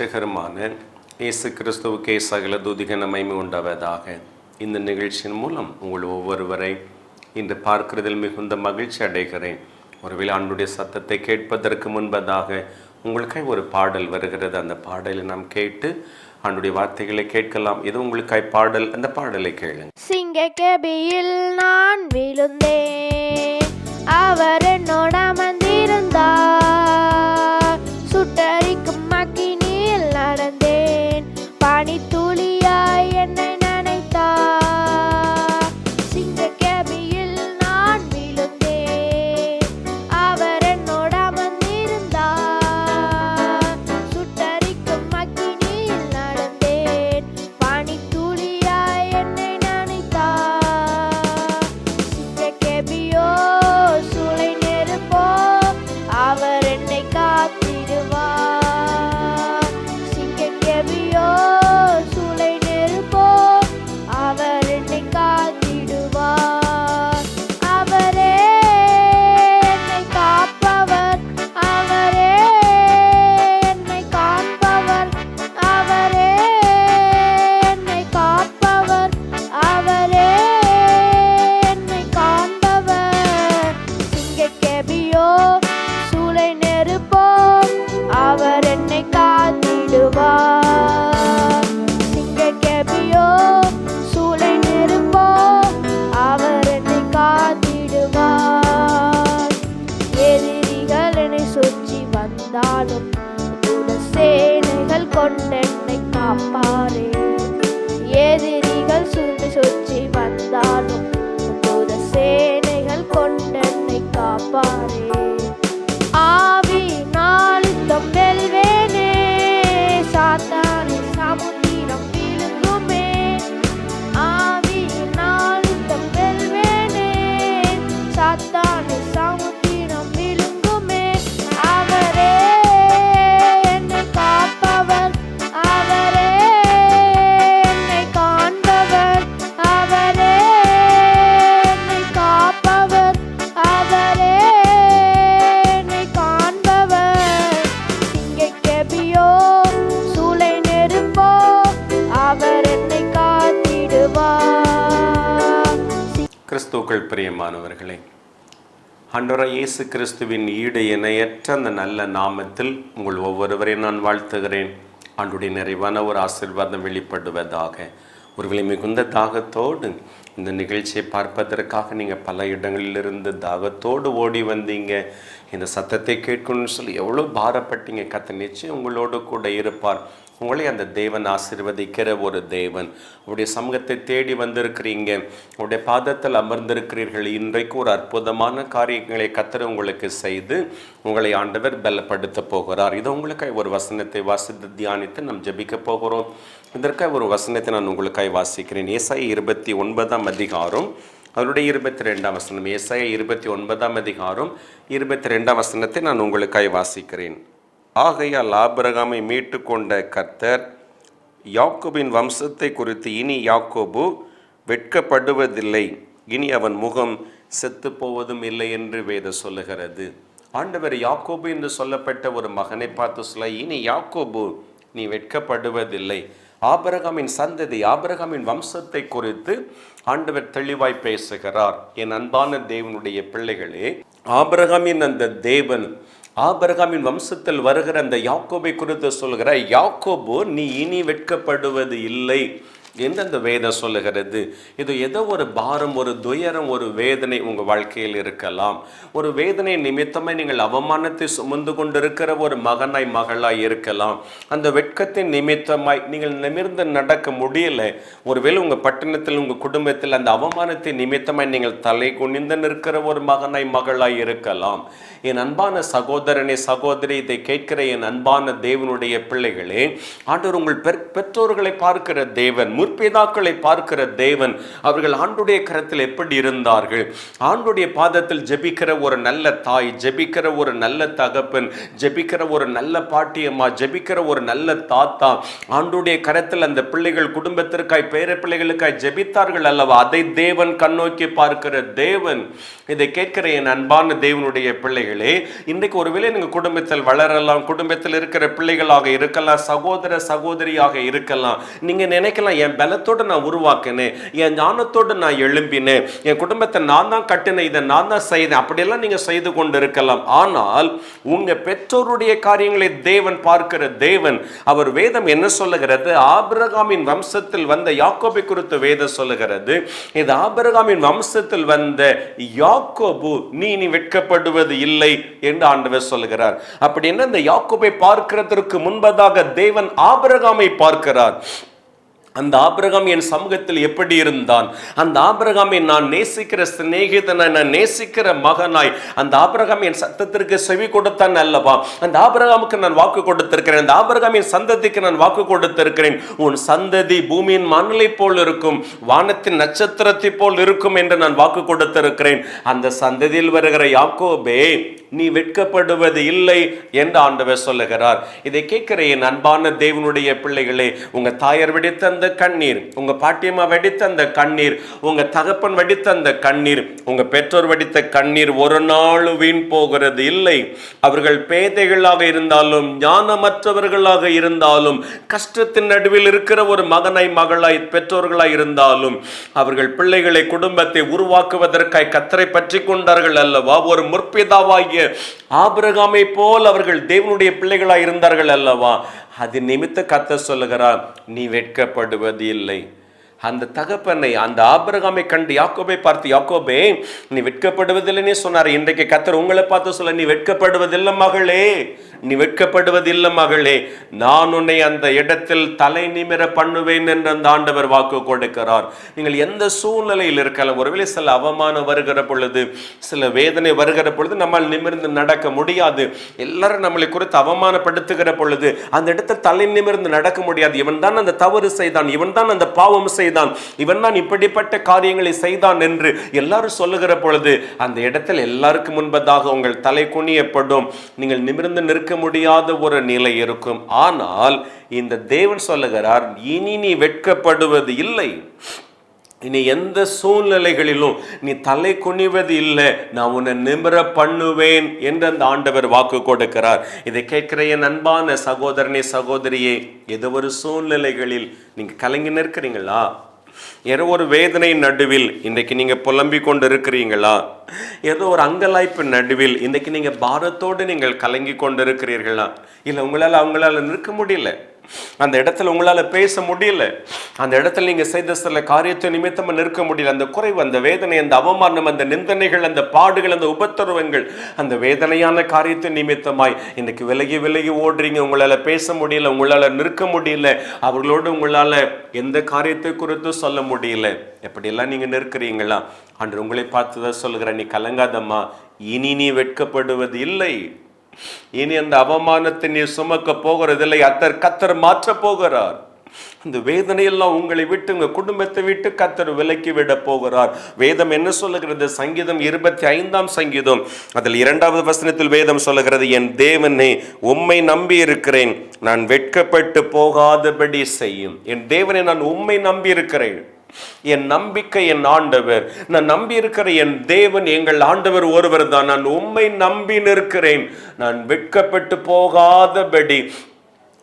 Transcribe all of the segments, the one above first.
இரட்சகருமான இயேசு கிறிஸ்துவுக்கே சகல துதிகன மகிமை உண்டாவதாக. இந்த நிகழ்ச்சியின் மூலம் உங்கள் ஒவ்வொருவரை இன்று பார்க்கிறதில் மிகுந்த மகிழ்ச்சி அடைகிறேன். ஒருவேளை ஆண்டுடைய சத்தத்தை கேட்பதற்கு முன்பதாக உங்களுக்காய் ஒரு பாடல் வருகிறது. அந்த பாடலை நாம் கேட்டு ஆண்டுடைய வார்த்தைகளை கேட்கலாம். இது உங்களுக்காய் பாடல். அந்த பாடலை கேளுங்க. சிங்கக்கெபியில் நான் விழுந்தேன், அவர் என்னோட அமர்ந்திருந்தார். சுட்டரிக்கும் அக்கினியில் நடந்தேன், பனித்துளியாய் என்னை நனைத்தார். சிங்கக்கெபியில் நான் விழுந்தேன், அவர் என்னோட அமர்ந்திருந்தார். சுட்டரிக்கும் அக்கினியில் நடந்தேன், பனித்துளியாய் என்னை நனைத்தார். சிங்கக்கெபியோ சூளை நெருப்போ, அவர் என்னை காத்திடுவார். சிங்கக்கெபியோ சூளை நெருப்போ, அவர் என்னை காத்திடுவார். அவரே என்னை காப்பவர், அவரே என்னை காப்பவர், அவரே என்னை காப்பவர், அவரே என்னை காண்பவர். சிங்கக்கெபியோ சூளை நெருப்போ, அவர் என்னை காத்திடுவார். சிங்கக்கெபியோ சூளை நெருப்போ, அவர் என்னை காத்திடுவார். எதிரிகள் என்னை சுற்றி வந்தாலும் தூத சேனைகள் கொண்டென்னை காப்பாரே. எதிரிகள் சுற்றி வந்தாலும் தூத சேனைகள் கொண்டென்னை காப்பாரே. ஆவியினால் யுத்தம் வெல்வேனே, சாத்தானை சமுத்திரம் விழுங்குமே. ஆவியினால் யுத்தம் வெல்வேனே, சாத்தானை சமுத்திரம் விழுங்குமே. அவரே என்னை காப்பவர், அவரே என்னை காண்பவர், அவரே என்னை காப்பவர், அவரே என்னை காண்பவர். சிங்கக்கெபியோ சூளை நெருப்போ, அவர் என்னை காத்திடுவார். கிறிஸ்துவுக்குள் பிரியமானவர்களே, ஆண்டவராகிய இயேசு கிறிஸ்துவின் ஈடு இணையற்ற அந்த நல்ல நாமத்தில் உங்கள் ஒவ்வொருவரையும் நான் வாழ்த்துகிறேன். ஆண்டுடைய நிறைவான ஒரு ஆசீர்வாதம் வெளிப்படுவதாக. ஒருவேளை மிகுந்த தாகத்தோடு இந்த நிகழ்ச்சியை பார்ப்பதற்காக நீங்கள் பல இடங்களிலிருந்து தாகத்தோடு ஓடி வந்தீங்க. இந்த சத்தத்தை கேட்கணும்னு சொல்லி எவ்வளோ பாரப்பட்டீங்க. கர்த்தர் நிச்சயம் உங்களோடு கூட இருப்பார். உங்களை அந்த தேவன் ஆசீர்வதிக்கிற ஒரு தேவன். உங்களுடைய சமூகத்தை தேடி வந்திருக்கிறீங்க, உங்களுடைய பாதத்தில் அமர்ந்திருக்கிறீர்கள். இன்றைக்கு ஒரு அற்புதமான காரியங்களை கர்த்தர் உங்களுக்கு செய்து உங்களை ஆண்டவர் பலப்படுத்த போகிறார். இது உங்களுக்காக ஒரு வசனத்தை வாசித்து தியானித்து நாம் ஜெபிக்க போகிறோம். இதற்காக ஒரு வசனத்தை நான் உங்களுக்காக வாசிக்கிறேன். ஏசாயா 29ஆம் அதிகாரம் அவருடைய 22ஆம் வசனம். ஏசாயா 29ஆம் அதிகாரம் 22ஆம் வசனத்தை நான் உங்களுக்காக வாசிக்கிறேன். ஆகையால் ஆபிரகாமை மீட்டு கொண்ட கர்த்தர் யாக்கோபின் வம்சத்தை குறித்து இனி யாக்கோபு வெட்கப்படுவதில்லை, இனி அவன் முகம் செத்து போவதும் இல்லை என்று வேதம் சொல்லுகிறது. ஆண்டவர் யாக்கோபு என்று சொல்லப்பட்ட ஒரு மகனை பார்த்து சொல்ல, இனி யாக்கோபு நீ வெட்கப்படுவதில்லை. ஆபிரகாமின் சந்ததி, ஆபிரகாமின் வம்சத்தை குறித்து ஆண்டவர் தெளிவாய் பேசுகிறார். என் அன்பான தேவனுடைய பிள்ளைகளே, ஆபிரகாமின் அந்த தேவன், ஆபிரகாமின் வம்சத்தில் வருகிற அந்த யாக்கோபை குறித்து சொல்கிற, யாக்கோபு நீ இனி வெட்கப்படுவது இல்லை என்று அந்த வேதம் சொல்லுகிறது. இது ஏதோ ஒரு பாரம், ஒரு துயரம், ஒரு வேதனை உங்கள் வாழ்க்கையில் இருக்கலாம். ஒரு வேதனை நிமித்தமாய் நீங்கள் அவமானத்தை சுமந்து கொண்டிருக்கிற ஒரு மகனாய் மகளாய் இருக்கலாம். அந்த வெட்கத்தின் நிமித்தமாய் நீங்கள் நிமிர்ந்து நடக்க முடியல. ஒருவேளை உங்கள் பட்டணத்தில், உங்கள் குடும்பத்தில் அந்த அவமானத்தின் நிமித்தமாய் நீங்கள் தலை குனிந்து நிற்கிற ஒரு மகனாய் மகளாய் இருக்கலாம். என் அன்பான சகோதரனே, சகோதரி, இதை கேட்கிற என் அன்பான தேவனுடைய பிள்ளைகளே, ஆண்டவர் உங்கள் பெற்றோர்களை பார்க்கிற தேவன், முற்பிதாக்களை பார்க்கிற தேவன். அவர்கள் ஆண்டுடைய கரத்தில் எப்படி இருந்தார்கள்? ஆண்டுடைய பாதத்தில் ஜெபிக்கிற ஒரு நல்ல தாய், ஜெபிக்கிற ஒரு நல்ல தகப்பன், ஜெபிக்கிற ஒரு நல்ல பாட்டியம்மா, ஜெபிக்கிற ஒரு நல்ல தாத்தா, ஆண்டுடைய கரத்தில் அந்த பிள்ளைகள் குடும்பத்திற்காய் பேர பிள்ளைகளுக்காய் ஜெபித்தார்கள் அல்லவா? அதை தேவன் கண்ணோக்கி பார்க்கிற தேவன். இதை கேட்கிற என் அன்பான தேவனுடைய பிள்ளைகளே, இன்றைக்கு ஒருவேளை நீங்க குடும்பத்தில் வளரலாம், குடும்பத்தில் இருக்கிற பிள்ளைகளாக இருக்கலாம், சகோதர சகோதரியாக இருக்கலாம். நீங்க நினைக்கலாம், என் பலத்தோடு நான் உருவாக்கினேன், என் ஞானத்தோடு நான் எழும்பினேன், என் குடும்பத்தை நான் தான் கட்டினேன், இதை நான் தான் செய்தேன், அப்படியெல்லாம் நீங்க செய்து கொண்டு இருக்கலாம். ஆனால் உங்க பெற்றோருடைய காரியங்களை தேவன் பார்க்கிற தேவன். அவர் வேதம் என்ன சொல்லுகிறது? ஆபிரகாமின் வம்சத்தில் வந்த யாக்கோபை குறித்து வேதம் சொல்லுகிறது. இது ஆபிரகாமின் வம்சத்தில் வந்த யாக்கோபு, நீ வெட்கப்படுவது இல்லை என்று ஆண்டவர் சொல்லுகிறார். அப்படி என்ன, இந்த யாக்கோபை பார்க்கிறதற்கு முன்பதாக தேவன் ஆபிரகாமை பார்க்கிறார். அந்த ஆபிரகாம் என் சமூகத்தில் எப்படி இருந்தான்? அந்த ஆபிரகாமை நான் நேசிக்கிற சிநேகிதனாய், நான் நேசிக்கிற மகனாய், அந்த ஆபிரகாம் என் சத்தத்திற்கு செவி கொடுத்தான் அல்லவா? அந்த ஆபிரகாமுக்கு நான் வாக்கு கொடுத்திருக்கிறேன், அந்த ஆபிரகாமின் சந்ததிக்கு நான் வாக்கு கொடுத்திருக்கிறேன். உன் சந்ததி பூமியின் மணலை போல் இருக்கும், வானத்தின் நட்சத்திரத்தை போல் இருக்கும் என்று நான் வாக்கு கொடுத்திருக்கிறேன். அந்த சந்ததியில் வருகிற யாக்கோபே, நீ வெட்கப்படுவது இல்லை என்று ஆண்டவர் சொல்லுகிறார். இதை கேட்கிற என் அன்பான தேவனுடைய பிள்ளைகளே, உங்க தாயார் வெடித்த அந்த கண்ணீர், உங்க பாட்டியம்மா வெடித்த அந்த கண்ணீர், உங்க தகப்பன் வெடித்த அந்த கண்ணீர், உங்க பெற்றோர் வெடித்த கண்ணீர் ஒரு நாள் வீண் போகிறது இல்லை. அவர்கள் பேதைகளாக இருந்தாலும், ஞானமற்றவர்களாக இருந்தாலும், கஷ்டத்தின் நடுவில் இருக்கிற ஒரு மகனாய் மகளாய் பெற்றோர்களாய் இருந்தாலும், அவர்கள் பிள்ளைகளை குடும்பத்தை உருவாக்குவதற்காய் கர்த்தரை பற்றி கொண்டார்கள் அல்லவா? ஒரு முற்பிதாவாகிய ஆபிரகாமை போல் அவர்கள் தேவனுடைய பிள்ளைகளாய் இருந்தார்கள் அல்லவா? அது நிமித்த கர்த்தர் சொல்லுகிறார், நீ வெட்கப்படுவது இல்லை. அந்த தகப்பனை, அந்த ஆபிரகாமை கண்டு யாக்கோபை பார்த்து, யாக்கோபே நீ வெட்கப்படுவதில்லைன்னு சொன்னார். இன்றைக்கு கர்த்தர் உங்களை பார்த்து சொல்ல, நீ வெட்கப்படுவதில்லை மகளே, நீ வெட்கப்படுவதில்லை மகளே, நான் உன்னை அந்த இடத்தில் தலை நிமிர பண்ணுவேன் என்று அந்த ஆண்டவர் வாக்கு கொடுக்கிறார். நீங்கள் எந்த சூழ்நிலையில் இருக்கலாம், ஒருவேளை சில அவமானம் வருகிற பொழுது, சில வேதனை வருகிற பொழுது நம்மால் நிமிர்ந்து நடக்க முடியாது. எல்லாரும் நம்மளை குறித்து அவமானப்படுத்துகிற பொழுது அந்த இடத்தில் தலை நிமிர்ந்து நடக்க முடியாது. இவன் தான் அந்த தவறு செய்தான், இவன் தான் அந்த பாவம் செய்தான், இவன் தான் இப்படிப்பட்ட காரியங்களை செய்தான் என்று எல்லாரும் சொல்லுகிற பொழுது அந்த இடத்தில் எல்லாருக்கும் முன்பதாக உங்கள் தலை குனியப்படும், நீங்கள் நிமிர்ந்து நிற்க முடியாத ஒரு நிலை இருக்கும். ஆனால் இந்த தேவன் சொல்லுகிறார், இனி நீ வெட்கப்படுவது இல்லை. இனி எந்த சூழ்நிலைகளிலும் நீ தலை குனிவது இல்லை, நான் உன்னை நிமிர பண்ணுவேன் என்று அந்த ஆண்டவர் வாக்கு கொடுக்கிறார். இதை கேட்கிற என் அன்பான சகோதரனே சகோதரியே, ஏதோ ஒரு சூழ்நிலைகளில் நீங்க கலங்கி நிற்கிறீங்களா? ஏதோ ஒரு வேதனை நடுவில் இன்றைக்கு நீங்க புலம்பிக் கொண்டு இருக்கிறீங்களா? ஏதோ ஒரு அங்கலாய்ப்பு நடுவில் இன்றைக்கு நீங்க பாரத்தோடு நீங்கள் கலங்கி கொண்டு இருக்கிறீர்களா? இல்லை அவங்களால நிற்க முடியல, அந்த இடத்துல உங்களால பேச முடியல, அந்த இடத்துல நீங்க செய்த சில காரியத்தை நிமித்தமா நிற்க முடியல. அந்த குறைவு, அந்த வேதனை, அந்த அவமானம், அந்த நிந்தனைகள், அந்த பாடுகள், அந்த உபத்திரவங்கள், அந்த வேதனையான காரியத்தை நிமித்தமாய் இன்னைக்கு விலகி விலகி ஓடுறீங்க. உங்களால பேச முடியல, உங்களால நிற்க முடியல, அவர்களோடு உங்களால எந்த காரியத்தை குறித்து சொல்ல முடியல. எப்படியெல்லாம் நீங்க நிற்கிறீங்களா? அன்று உங்களை பார்த்துதான் சொல்லுகிற, நீ கலங்காதம்மா, இனி நீ வெட்கப்படுவது இல்லை. இனி அந்த அவமானத்தை நீ சுமக்க போகிறதில்லை, கர்த்தர் மாற்ற போகிறார். இந்த வேதனையெல்லாம் உங்களை விட்டு, உங்க குடும்பத்தை விட்டு கர்த்தர் விலக்கி விட போகிறார். வேதம் என்ன சொல்லுகிறது? சங்கீதம் 25 சங்கீதம் அதில் 2வது வசனத்தில் வேதம் சொல்லுகிறது, என் தேவனே உம்மை நம்பி இருக்கிறேன், நான் வெட்கப்பட்டு போகாதபடி செய்யும். என் தேவனே, நான் உம்மை நம்பி இருக்கிறேன். என் நம்பிக்கை என் ஆண்டவர், நான் நம்பி இருக்கிற என் தேவன் எங்கள் ஆண்டவர் ஒருவர் தான். நான் உம்மை நம்பி நிற்கிறேன், நான் வெட்கப்பட்டு போகாதபடி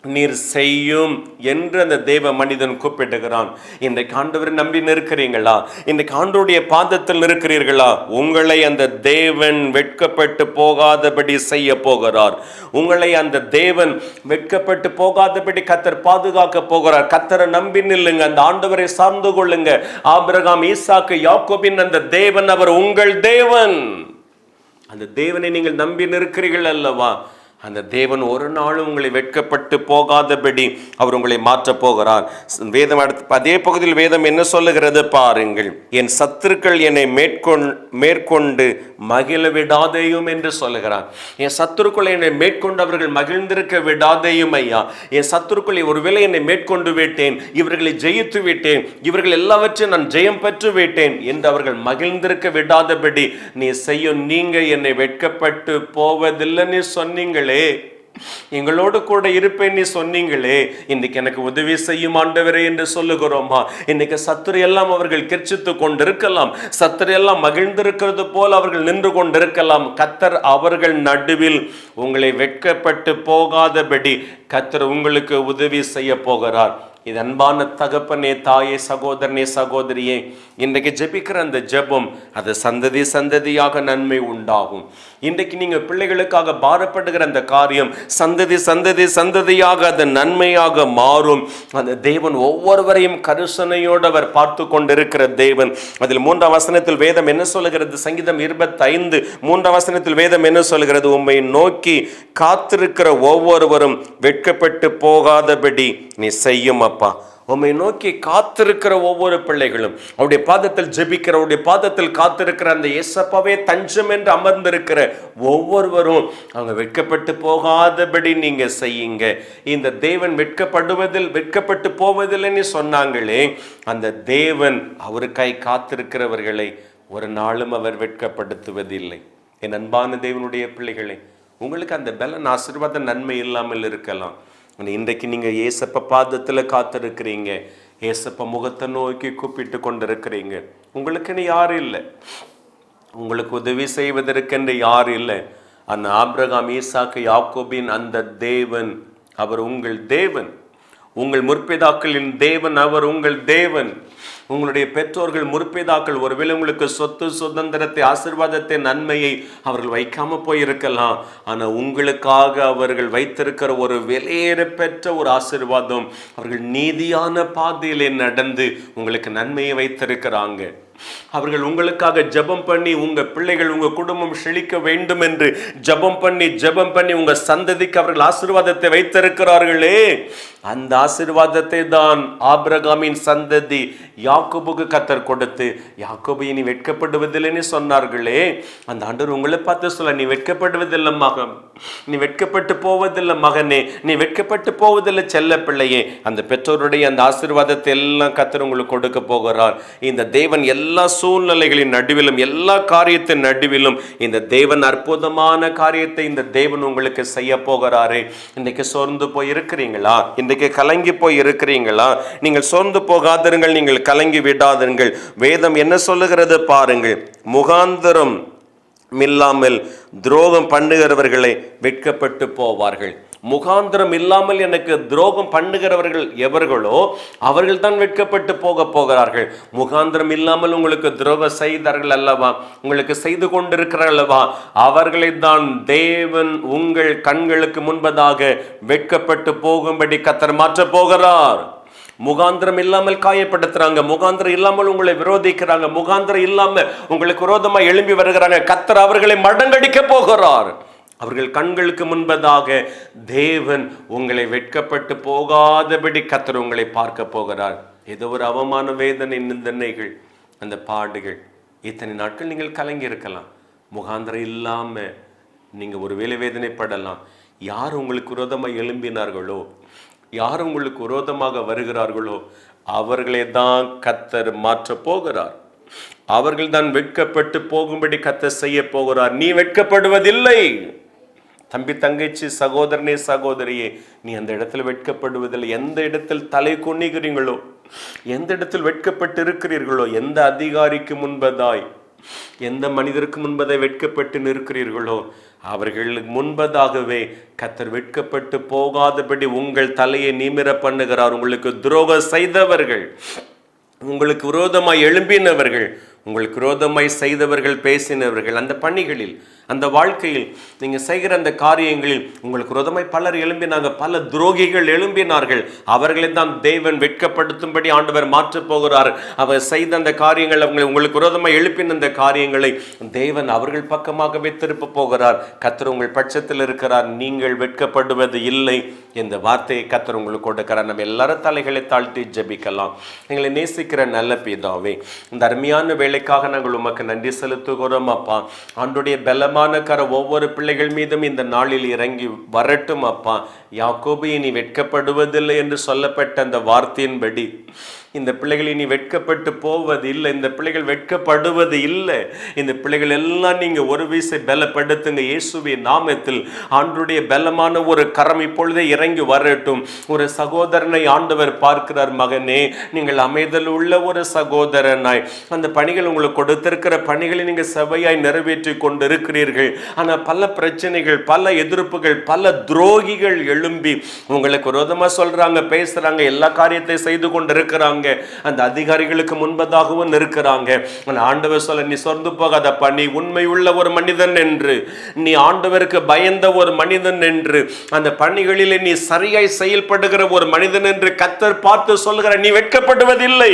நீர் செய்யும் என்று அந்த தேவ மனிதன் கூப்பிடுகிறான். இன்றைக்கு ஆண்டவரை நம்பி நிற்கிறீங்களா? இன்றைக்கு ஆண்டவருடைய பாதத்தில் இருக்கிறீர்களா? உங்களை அந்த தேவன் வெட்கப்பட்டு போகாதபடி செய்ய போகிறார். உங்களை அந்த தேவன் வெட்கப்பட்டு போகாதபடி கர்த்தர் பாதுகாக்க போகிறார். கர்த்தரை நம்பி நில்லுங்க, அந்த ஆண்டவரை சார்ந்து கொள்ளுங்க. ஆபிரகாம், ஈசாக்கு, யாக்கோபின் அந்த தேவன் அவர் உங்கள் தேவன். அந்த தேவனை நீங்கள் நம்பி நிற்கிறீர்கள் அல்லவா? அந்த தேவன் ஒரு நாளும் உங்களை வெட்கப்பட்டு போகாதபடி அவர் உங்களை மாற்றப் போகிறார். வேதம் அதே பகுதியில் வேதம் என்ன சொல்லுகிறது பாருங்கள். என் சத்துருக்கள் என்னை மேற்கொண்டு மகிழ விடாதேயும் என்று சொல்லுகிறார். என் சத்துருக்களை என்னை மேற்கொண்டு அவர்கள் மகிழ்ந்திருக்க விடாதேயும் ஐயா. என் சத்துருக்களை ஒருவேளை என்னை மேற்கொண்டு விட்டேன், இவர்களை ஜெயித்து விட்டேன், இவர்கள் எல்லாவற்றையும் நான் ஜெயம் பெற்று விட்டேன் என்று அவர்கள் மகிழ்ந்திருக்க விடாதபடி நீ செய்யும். நீங்க என்னை வெட்கப்பட்டு போவதில்லைன்னு சொன்னீங்களே, எங்களோடு கூட இருப்பேன் நீ சொன்னீங்களே, இன்னைக்கு எனக்கு உதவி செய்யும் ஆண்டவரே என்று சொல்லுகிறோமா? இன்னைக்கு சத்துரு எல்லாம் அவர்கள் கிர்ச்சித்து கொண்டிருக்கலாம், சத்துரு எல்லாம் மகிழ்ந்திருக்கிறது போல் அவர்கள் நின்று கொண்டிருக்கலாம். கர்த்தர் அவர்கள் நடுவில் உங்களை வெட்கப்பட்டு போகாதபடி கர்த்தர் உங்களுக்கு உதவி செய்ய போகிறார். இது அன்பான தகப்பனே, தாயே, சகோதரனே, சகோதரியே, இன்றைக்கு ஜெபிக்கிற அந்த ஜெபம் அது சந்ததி சந்ததியாக நன்மை உண்டாகும். இன்றைக்கு நீங்க பிள்ளைகளுக்காக பாரப்படுகிற அந்த காரியம் சந்ததி சந்ததி சந்ததியாக அது நன்மையாக மாறும். அந்த தேவன் ஒவ்வொருவரையும் கருசனையோடு அவர் பார்த்து கொண்டிருக்கிற தேவன். அதில் 3ஆம் வசனத்தில் வேதம் என்ன சொல்லுகிறது? சங்கீதம் 25 3ஆம் வசனத்தில் வேதம் என்ன சொல்லுகிறது? உம்மை நோக்கி காத்திருக்கிற ஒவ்வொருவரும் வெட்கப்பட்டு போகாதபடி நீ செய்யும் அப்பா. உம்மை நோக்கி காத்திருக்கிற ஒவ்வொரு பிள்ளைகளும், அவருடைய பாதத்தில் ஜெபிக்கிற, அவருடைய பாதத்தில் காத்திருக்கிற அந்த இயேசப்பாவே தஞ்சம் என்று அமர்ந்திருக்கிற ஒவ்வொருவரும் அவங்க வெட்கப்பட்டு போகாதபடி நீங்க செய்யுங்க. இந்த தேவன் வெட்கப்பட்டு போவதில்லைன்னு சொன்னாங்களே, அந்த தேவன் அவருக்காய் காத்திருக்கிறவர்களை ஒரு நாளும் அவர் வெட்கப்படுத்துவதில்லை. என் அன்பான தேவனுடைய பிள்ளைகளே, உங்களுக்கு அந்த பலன் ஆசீர்வாத நன்மை இல்லாமல் இருக்கலாம். இன்றைக்கு நீங்க ஏசப்ப பாதத்துல காத்திருக்கிறீங்க, ஏசப்ப முகத்தை நோக்கி கூப்பிட்டு கொண்டிருக்கிறீங்க. உங்களுக்குன்னு யாரும் இல்லை, உங்களுக்கு உதவி செய்வதற்கென்று யாரும் இல்லை. அந்த ஆபிரகாம், ஈசாக்கு, யாக்கோபின் அந்த தேவன் அவர் உங்கள் தேவன். உங்கள் முற்பிதாக்களின் தேவன் அவர் உங்கள் தேவன். உங்களுடைய பெற்றோர்கள் முற்பிதாக்கள் ஒருவேளை உங்களுக்கு சொத்து சுதந்திரத்தை, ஆசீர்வாதத்தை, நன்மையை அவர்கள் வைக்காம போயிருக்கலாம். ஆனா உங்களுக்காக அவர்கள் வைத்திருக்கிற ஒரு விலையேற பெற்ற ஒரு ஆசீர்வாதம், அவர்கள் நீதியான பாதையிலே நடந்து உங்களுக்கு நன்மையை வைத்திருக்கிறாங்க. அவர்கள் உங்களுக்காக ஜெபம் பண்ணி உங்க பிள்ளைகள், உங்க குடும்பம் செழிக்க வேண்டும் என்று ஜெபம் பண்ணி உங்க சந்ததிக்கு அவர்கள் ஆசீர்வாதத்தை வைத்திருக்கிறார்களே, அந்த ஆசீர்வாதத்தை தான் ஆபிரகாமின் சந்ததி யாக்கோபுக்கு கர்த்தர் கொடுத்து, யாக்கோபு நீ வெட்கப்படுவதில்லைன்னு சொன்னார்களே, அந்த ஆண்டவர் உங்களை பார்த்து சொல்ல, நீ வெட்கப்படுவதில்லை மகன், நீ வெட்கப்பட்டு போவதில்லை மகனே, நீ வெட்கப்பட்டு போவதில்லை செல்ல பிள்ளையே. அந்த பெற்றோருடைய அந்த ஆசீர்வாதத்தை எல்லாம் கர்த்தர் உங்களுக்கு கொடுக்க போகிறார். இந்த தேவன் எல்லா சூழ்நிலைகளின் நடுவிலும், எல்லா காரியத்தின் நடுவிலும் இந்த தேவன் அற்புதமான காரியத்தை இந்த தேவன் உங்களுக்கு செய்ய போகிறாரே. இன்னைக்கு சோர்ந்து போய் இருக்கிறீங்களா? இன்றைக்கு கலங்கி போய் இருக்கிறீங்களா? நீங்கள் சோர்ந்து போகாதிருங்கள், நீங்கள் கலங்கி விடாதிருங்கள். வேதம் என்ன சொல்லுகிறது பாருங்கள். முகாந்திரம் இல்லாமல் துரோகம் பண்ணுகிறவர்களை வெட்கப்பட்டு போவார்கள். முகாந்திரம் இல்லாமல் எனக்கு துரோகம் பண்ணுகிறவர்கள் எவர்களோ அவர்கள் தான் வெட்கப்பட்டு போகிறார்கள். முகாந்திரம் இல்லாமல் உங்களுக்கு துரோகம் செய்தார்கள் அல்லவா, உங்களுக்கு செய்து கொண்டிருக்கிறார்கள் அல்லவா, அவர்களை தான் தேவன் உங்கள் கண்களுக்கு முன்பதாக வெட்கப்பட்டு போகும்படி கர்த்தர் மாற்ற போகிறார். முகாந்திரம் இல்லாமல் காயப்படுத்துறாங்க, முகாந்திரம் இல்லாமல் உங்களை விரோதிக்கிறாங்க, முகாந்திரம் இல்லாமல் உங்களுக்கு விரோதமா எழும்பி வருகிறாங்க, கர்த்தர் அவர்களை மடங்கடிக்க போகிறார். அவர்கள் கண்களுக்கு முன்பதாக தேவன் உங்களை வெட்கப்பட்டு போகாதபடி கர்த்தர் உங்களை பார்க்க போகிறார். ஏதோ ஒரு அவமான வேதனை, நிந்தனைகள், அந்த பாடுகள், இத்தனை நாட்கள் நீங்கள் கலங்கி இருக்கலாம். முகாந்திரம் இல்லாம நீங்க ஒரு வேலை வேதனைப்படலாம். யார் உங்களுக்கு விரோதமாக எழும்பினார்களோ, யார் உங்களுக்கு விரோதமாக வருகிறார்களோ அவர்களை தான் கர்த்தர் மாற்ற போகிறார். அவர்கள் தான் வெட்கப்பட்டு போகும்படி கர்த்தர் செய்ய போகிறார். நீ வெட்கப்படுவதில்லை தம்பி, தங்கச்சி, சகோதரனே, சகோதரியே, நீ அந்த இடத்துல வெட்கப்படுவதில்லை. எந்த இடத்தில் தலை குனிகிறீங்களோ, எந்த இடத்தில் வெட்கப்பட்டு இருக்கிறீர்களோ, எந்த அதிகாரிக்கு முன்பதாய், எந்த மனிதருக்கு முன்பதை வெட்கப்பட்டு நிற்கிறீர்களோ அவர்களுக்கு முன்பதாகவே கர்த்தர் வெட்கப்பட்டு போகாதபடி உங்கள் தலையை நிமிர பண்ணுகிறார். உங்களுக்கு துரோகம் செய்தவர்கள், உங்களுக்கு விரோதமாய் எழும்பினவர்கள், உங்களுக்கு விரோதமாய் செய்தவர்கள், பேசினவர்கள், அந்த பணிகளில் அந்த வாழ்க்கையில் நீங்கள் செய்கிற அந்த காரியங்களில் உங்களுக்கு விரோதமாய் பலர் எழும்பினாங்க, பல துரோகிகள் எழும்பினார்கள். அவர்களை தான் தேவன் வெட்கப்படுத்தும்படி ஆண்டவர் மாற்றப் போகிறார். அவர் செய்த அந்த காரியங்கள், உங்களுக்கு விரோதமாய் எழுப்பின அந்த காரியங்களை தேவன் அவர்கள் பக்கமாகவே திருப்ப போகிறார். கர்த்தர் உங்கள் பட்சத்தில் இருக்கிறார், நீங்கள் வெட்கப்படுவது இல்லை. இந்த வார்த்தையை கர்த்தர் உங்களுக்கு கொடுக்கிறார். நம்ம எல்லாரும் தலைகளை தாழ்த்தி ஜெபிக்கலாம். எங்களை நேசிக்கிற நல்ல பிதாவே, இந்த அருமையான வேலைக்காக நாங்கள் உமக்கு நன்றி செலுத்துகிறோம் அப்பா. ஆண்டுடைய பலமான கர ஒவ்வொரு பிள்ளைகள் மீதும் இந்த நாளில் இறங்கி வரட்டும் அப்பா. யாக்கோபு இனி வெட்கப்படுவதில்லை என்று சொல்லப்பட்ட அந்த வார்த்தையின்படி இந்த பிள்ளைகள் இனி வெட்கப்பட்டு போவது இல்லை, இந்த பிள்ளைகள் வெட்கப்படுவது இல்லை. இந்த பிள்ளைகள் எல்லாம் நீங்க ஒரு வீசை பலப்படுத்துங்க இயேசுவின் நாமத்தில். ஆண்டுடைய பலமான ஒரு கரம் இப்பொழுதே இறங்கி வரட்டும். ஒரு சகோதரனை ஆண்டவர் பார்க்கிறார், மகனே நீங்கள் அமைதல் உள்ள ஒரு சகோதரனாய் அந்த பணிகள் உங்களுக்கு கொடுத்திருக்கிற பணிகளை நீங்க செவையாய் நிறைவேற்றி கொண்டிருக்கிறீர்கள். ஆனா பல பிரச்சனைகள், பல எதிர்ப்புகள், பல துரோகிகள் எழும்பி உங்களுக்கு விரோதமா சொல்றாங்க, பேசுறாங்க, எல்லா காரியத்தை செய்து கொண்டிருக்கிறாங்க. அந்த அதிகாரிகளுக்கு முன்பதாகவும் இருக்கிறாங்க. ஆண்டவர் சொல்ல, நீ சொர்ந்து போகாதப்பா, நீ உண்மை உள்ள ஒரு மனிதன் என்று, நீ ஆண்டவருக்கு பயந்த ஒரு மனிதன் என்று, அந்த பணிகளிலே நீ சரியாய் செயல்படுகிற ஒரு மனிதன் என்று கர்த்தர் பார்த்து சொல்லுகிற, நீ வெட்கப்படுவதில்லை.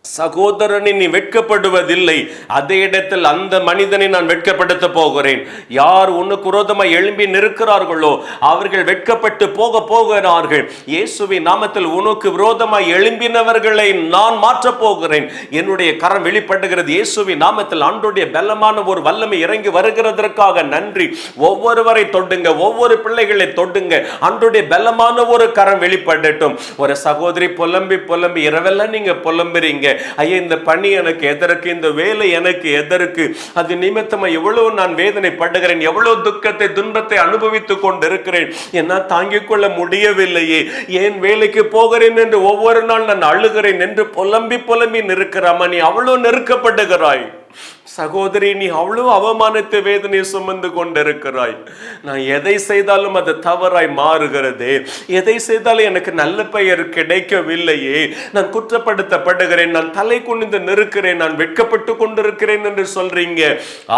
சகோதரனை நீ வெட்கப்படுவதில்லை. அதே இடத்தில் அந்த மனிதனை நான் வெட்கப்படுத்த போகிறேன். யார் உனக்கு விரோதமாய் எழும்பி நிற்கிறார்களோ அவர்கள் வெட்கப்பட்டு போகிறார்கள். இயேசுவின் நாமத்தில் உனக்கு விரோதமாய் எழும்பினவர்களை நான் மாற்றப் போகிறேன். என்னுடைய கரம் வெளிப்படுகிறது. இயேசுவின் நாமத்தில் ஆண்டவருடைய பலமான ஒரு வல்லமை இறங்கி வருகிறதற்காக நன்றி. ஒவ்வொருவரை தொடுங்க, ஒவ்வொரு பிள்ளைகளை தொடுங்க. ஆண்டவருடைய பலமான ஒரு கரம் வெளிப்படட்டும். ஒரு சகோதரி புலம்பி இரவெல்லாம் நீங்க புலம்புறீங்க, ஐயா இந்த பணி எனக்கு எதற்கு, இந்த வேலை எனக்கு எதற்கு, அது நிமித்தமா எவ்வளவு நான் வேதனை படுகிறேன், எவ்வளவு துக்கத்தை துன்பத்தை அனுபவித்துக் கொண்டிருக்கிறேன், என்னால் தாங்கிக் கொள்ள முடியவில்லையே, ஏன் வேலைக்கு போகிறேன் என்று ஒவ்வொரு நாள் நான் அழுகிறேன் என்று புலம்பி நிற்கிறாமா, நீ அவ்வளவு நெருக்கப்படுகிறாய். சகோதரி, நீ அவ்வளவு அவமானத்தை வேதனை சுமந்து கொண்டிருக்கிறாய். நான் எதை செய்தாலும் அது தவறாய் மாறுகிறதே, எதை செய்தாலும் எனக்கு நல்ல பெயர் கிடைக்கவில்லையே, நான் குற்றப்படுத்தப்படுகிறேன், நான் தலை குனிந்து நிற்கிறேன், நான் வெட்கப்பட்டு கொண்டிருக்கிறேன் என்று சொல்றீங்க.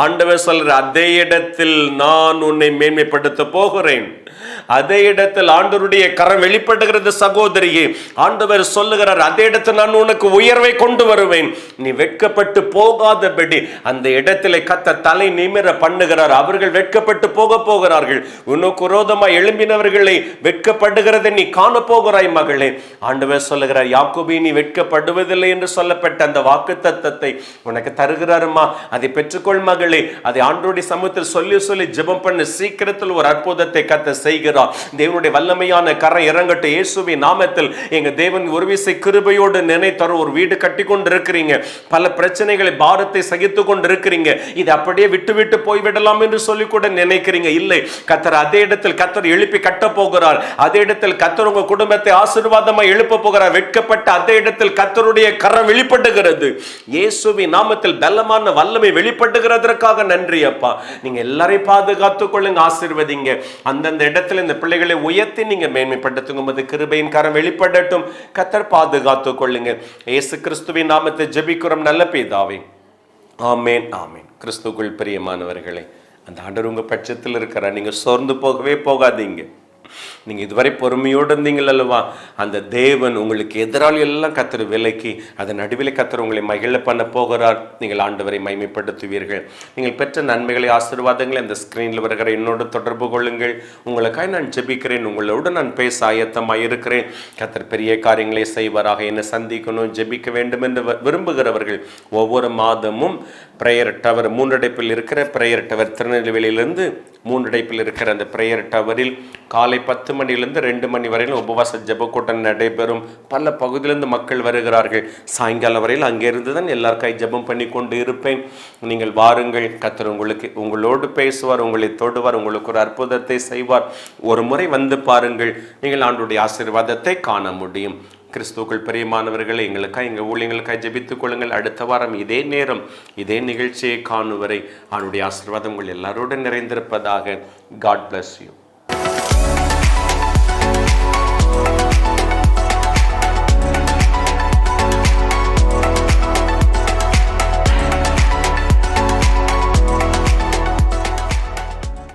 ஆண்டவர் சொல்ற, அதே இடத்தில் நான் உன்னை மேன்மைப்படுத்த போகிறேன். அதே இடத்தில் ஆண்டவருடைய கரம் வெளிப்படுகிறது. சகோதரியே, ஆண்டவர் சொல்லுகிறார், அதே இடத்தில் நான் உனக்கு உயர்வை கொண்டு வருவேன். நீ வெட்கப்பட்டு போகாதபடி அந்த இடத்திலே கர்த்தர் தலை நிமிர பண்ணுகிறார். அவர்கள் வெட்கப்பட்டு போகிறார்கள். உனக்கு விரோதமாய் எழும்பினவர்களை வெட்கப்படுகிறதை நீ காண போகிறாய் மகளே. ஆண்டவர் சொல்லுகிறார், யாக்கோபு நீ வெட்கப்படுவதில்லை என்று சொல்லப்பட்ட அந்த வாக்குத்தத்தத்தை உனக்கு தருகிறாருமா, அதை பெற்றுக்கொள் மகளே. அதை ஆண்டவருடைய சமூகத்தில் சொல்லி ஜெபம் பண்ணு. சீக்கிரத்தில் ஒரு அற்புதத்தை கர்த்தர் செய்கிறார். தேவனுடைய வல்லமையான கரம் இறங்கட்டும் இயேசுவின் நாமத்தில். எங்க தேவன் ஒரு விசை கிருபையோடு நினைத்தரும் ஒரு வீடு கட்டி கொண்டு இருக்கிறீங்க, பல பிரச்சனைகளை பாரத்தை சகித்து கொண்டு இருக்கிறீங்க, இது அப்படியே விட்டு போய்விடலாம் என்று சொல்லி கூட நினைக்கிறீங்க. இல்லை, கர்த்தர் அதே இடத்தில் கர்த்தர் எழுப்பி கட்ட போகிறார். அதே இடத்தில் கர்த்தர் உங்க குடும்பத்தை ஆசீர்வாதமாக எழுப்ப போகிறார். வெட்கப்பட்ட அதே இடத்தில் கர்த்தருடைய கரம் வெளிப்படுகிறது. இயேசுவின் நாமத்தில் பலமான வல்லமை வெளிப்படுகிறதற்காக நன்றி அப்பா. நீங்க எல்லாரையும் பாதுகாத்துக் கொள்ளுங்க, ஆசீர்வதிங்க. அந்தந்த இடத்துல இந்த பிள்ளைகளை உயர்த்தி நீங்க மேன்மைப்படுத்துங்க. கிருபையின் கரம் வெளிப்படட்டும். கர்த்தர் பாதுகாத்துக் கொள்ளுங்க. இயேசு கிறிஸ்துவின் நாமத்தை ஜெபிக்கிறோம் நல்ல பிதாவே, ஆமென் ஆமென். கிறிஸ்துவுக்குள் பிரியமானவர்களே, அந்த ஆண்டவர் உங்க பட்சத்தில் இருக்கிறார். நீங்க சோர்ந்து போகவே போகாதீங்க. நீங்க இதுவரை பொறுமையோடு இருந்தீங்கள் அல்லவா, அந்த தேவன் உங்களுக்கு எதிராளி எல்லாம் கர்த்தர் விலக்கி அதன் நடுவில் கர்த்தர் உங்களை மகிழ பண்ண போகிறார். நீங்கள் ஆண்டவரை மகிமைப்படுத்துவீர்கள். நீங்கள் பெற்ற நன்மைகளை, ஆசீர்வாதங்களை அந்த ஸ்கிரீனில் வருகிற என்னோடு தொடர்பு கொள்ளுங்கள். உங்களுக்காக நான் ஜெபிக்கிறேன், உங்களோடு நான் பேச ஆயத்தமாக இருக்கிறேன். கர்த்தர் பெரிய காரியங்களை செய்வாராக. என்னை சந்திக்கணும், ஜெபிக்க வேண்டும் என்று விரும்புகிறவர்கள் ஒவ்வொரு மாதமும் பிரேயர் டவர் 3 அடைப்பில் இருக்கிற பிரேயர் டவர் திருநெல்வேலியிலிருந்து 3 அடைப்பில் இருக்கிற அந்த பிரேயர் டவரில் காலை 10 மணியிலிருந்து 2 மணி வரையில் உபவாச ஜெப கூட்டம் நடைபெறும். பல பகுதியிலிருந்து மக்கள் வருகிறார்கள். சாயங்காலம் வரையில் அங்கிருந்து தான் எல்லாருக்காய் ஜெபம் பண்ணி கொண்டு இருப்பேன். நீங்கள் வாருங்கள், கர்த்தர் உங்களோடு பேசுவார், உங்களை தொடுவார், உங்களுக்கு ஒரு அற்புதத்தை செய்வார். ஒரு முறை வந்து பாருங்கள், நீங்கள் ஆண்டவருடைய ஆசீர்வாதத்தை காண முடியும். கிறிஸ்துவுக்குள் பிரியமானவர்களை, எங்கள் ஊழியங்களுக்காக ஜெபித்துக் கொள்ளுங்கள். அடுத்த வாரம் இதே நேரம் இதே நிகழ்ச்சியை காணும் வரை அவருடைய ஆசீர்வாதம் உங்கள் எல்லாரோடும் நிறைந்திருப்பதாக. God bless you.